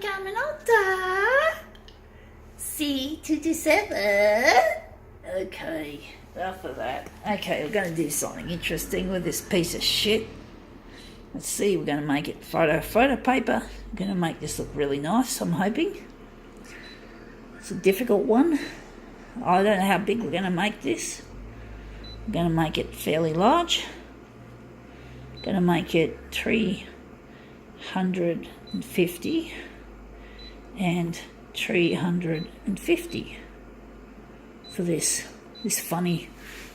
Caminota. C227. Okay, enough of that. Okay, we're going to do something interesting with this piece of shit. Let's see, we're going to make it photo paper. We're going to make this look really nice, I'm hoping. It's a difficult one. I don't know how big we're going to make this. I'm going to make it fairly large. I'm going to make it 350 and 350 for this funny.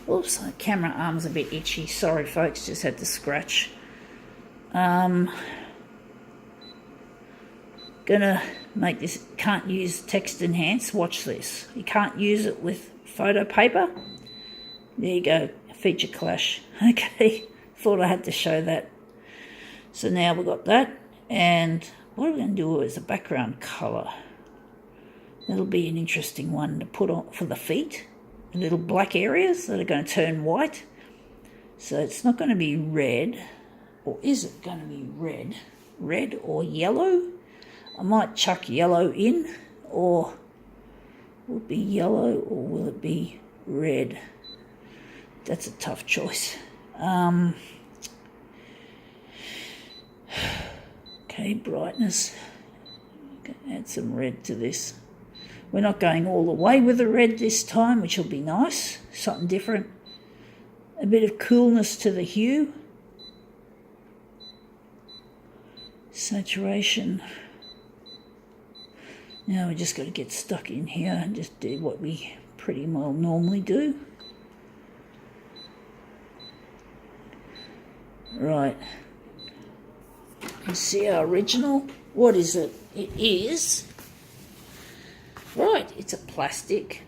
Oops, the camera arm's a bit itchy. Sorry folks, just had to scratch. Gonna make this, can't use text enhance, watch this. You can't use it with photo paper. There you go, feature clash. Okay, thought I had to show that. So now we've got that, and what we're going to do is a background colour. That'll be an interesting one to put on for the feet. The little black areas that are going to turn white. So it's not going to be red, or is it going to be red? Red or yellow? I might chuck yellow in, or will it be yellow or will it be red? That's a tough choice. Okay, brightness. Add some red to this. We're not going all the way with the red this time, which will be nice. Something different. A bit of coolness to the hue. Saturation. Now we just got to get stuck in here and just do what we pretty well normally do. Right. Let's see our original. What is it? It is... Right, it's a plastic...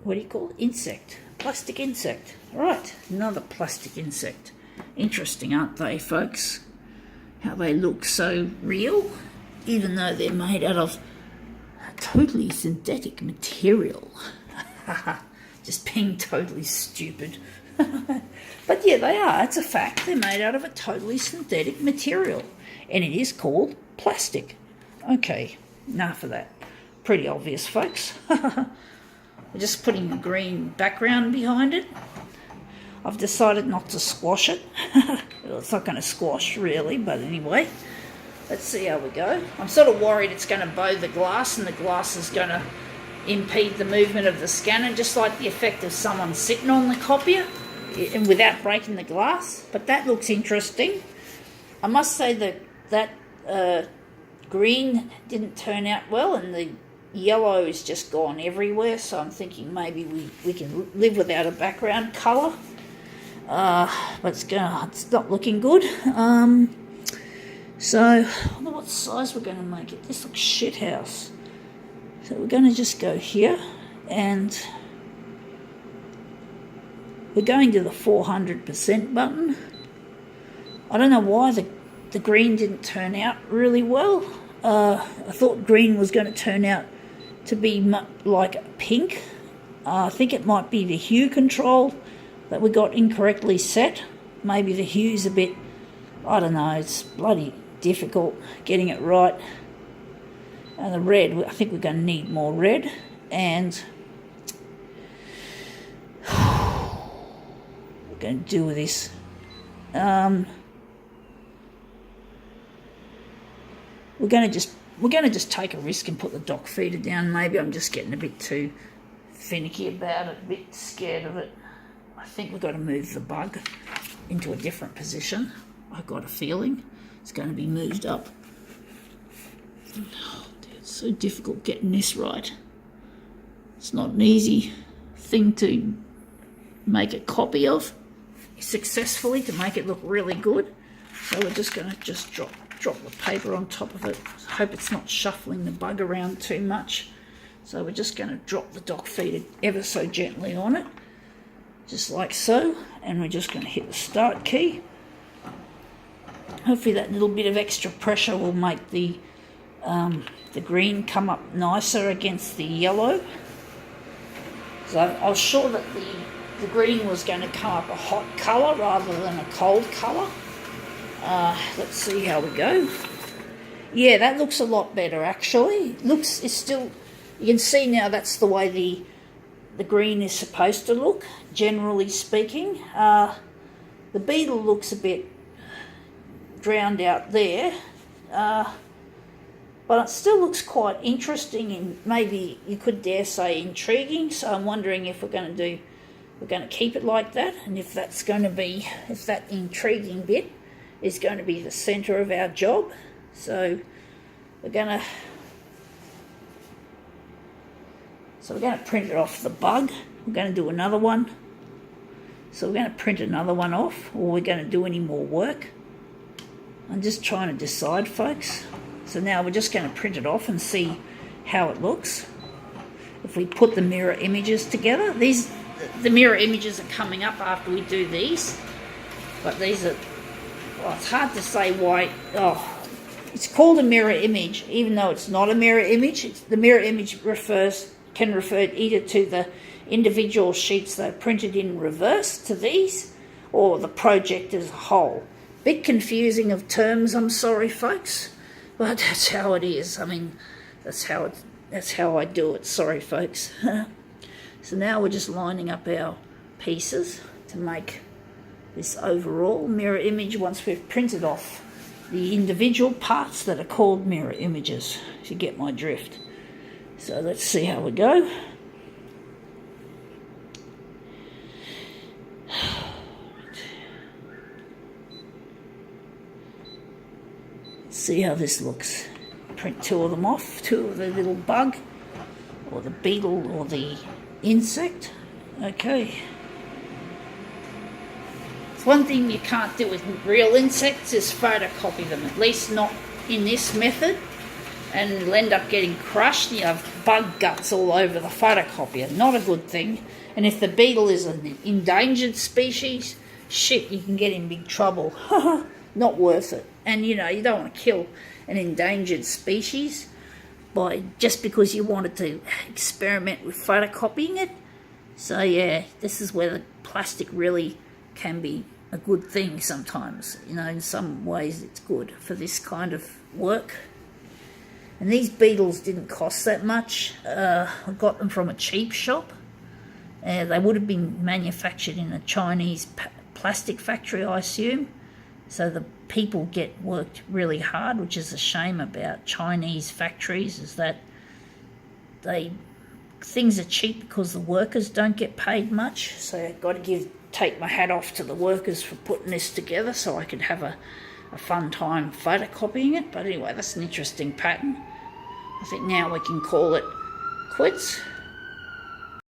What do you call it? Insect. Plastic insect. Right, another plastic insect. Interesting, aren't they, folks? How they look so real, even though they're made out of a totally synthetic material. Just being totally stupid. But yeah, they are. It's a fact. They're made out of a totally synthetic material. And it is called plastic. Okay, enough of that. Pretty obvious, folks. We're just putting a green background behind it. I've decided not to squash it. Well, it's not going to squash, really, but anyway. Let's see how we go. I'm sort of worried it's going to bow the glass, and the glass is going to impede the movement of the scanner, just like the effect of someone sitting on the copier, and without breaking the glass. But that looks interesting. I must say that green didn't turn out well, and the yellow is just gone everywhere, so I'm thinking maybe we can live without a background colour. But it's not looking good. So I wonder what size we're going to make it. This looks shithouse. So we're going to just go here, and we're going to the 400% button. I don't know why the green didn't turn out really well. I thought green was going to turn out to be like pink. I think it might be the hue control that we got incorrectly set. Maybe the hue's a bit, I don't know, it's bloody difficult getting it right. And the red, I think we're going to need more red. And we're going to do with this. We're going to just take a risk and put the dock feeder down. Maybe I'm just getting a bit too finicky about it, a bit scared of it. I think we've got to move the bug into a different position. I've got a feeling it's going to be moved up. Oh, dear, it's so difficult getting this right. It's not an easy thing to make a copy of successfully, to make it look really good. So we're just going to drop the paper on top of it. I hope it's not shuffling the bug around too much. So we're just going to drop the dock feeder ever so gently on it, just like so, and we're just going to hit the start key. Hopefully that little bit of extra pressure will make the green come up nicer against the yellow. So I was sure that the green was going to come up a hot colour rather than a cold colour. Let's see how we go. Yeah, that looks a lot better actually. It's still, you can see now that's the way the green is supposed to look, generally speaking. The beetle looks a bit drowned out there, but it still looks quite interesting and maybe you could dare say intriguing. So I'm wondering if we're going to keep it like that, and if that intriguing bit is going to be the centre of our job. So we're going to print it off the bug. We're going to do another one. So we're going to print another one off, or we're going to do any more work. I'm just trying to decide, folks. So now we're just going to print it off and see how it looks. If we put the mirror images together, the mirror images are coming up after we do these. But these are, well, it's hard to say why. It's called a mirror image, even though it's not a mirror image. The mirror image can refer either to the individual sheets that are printed in reverse to these, or the project as a whole. Bit confusing of terms, I'm sorry folks, but that's how it is. I mean, that's how I do it. Sorry folks. So now we're just lining up our pieces to make this overall mirror image once we've printed off the individual parts that are called mirror images, if you get my drift. So let's see how we go. See how this looks. Print two of them off, two of the little bug, or the beetle, or the insect. Okay. One thing you can't do with real insects is photocopy them, at least not in this method, and you'll end up getting crushed. You have bug guts all over the photocopier. Not a good thing. And if the beetle is an endangered species, shit, you can get in big trouble. Not worth it. And you don't want to kill an endangered species just because you wanted to experiment with photocopying it. So yeah, this is where the plastic really can be a good thing sometimes. In some ways it's good for this kind of work. And these beetles didn't cost that much. I got them from a cheap shop. They would have been manufactured in a Chinese plastic factory, I assume. So the people worked really hard, which is a shame about Chinese factories, is that things are cheap because the workers don't get paid much. So I've got to take my hat off to the workers for putting this together so I could have a fun time photocopying it. But anyway, that's an interesting pattern. I think now we can call it quits.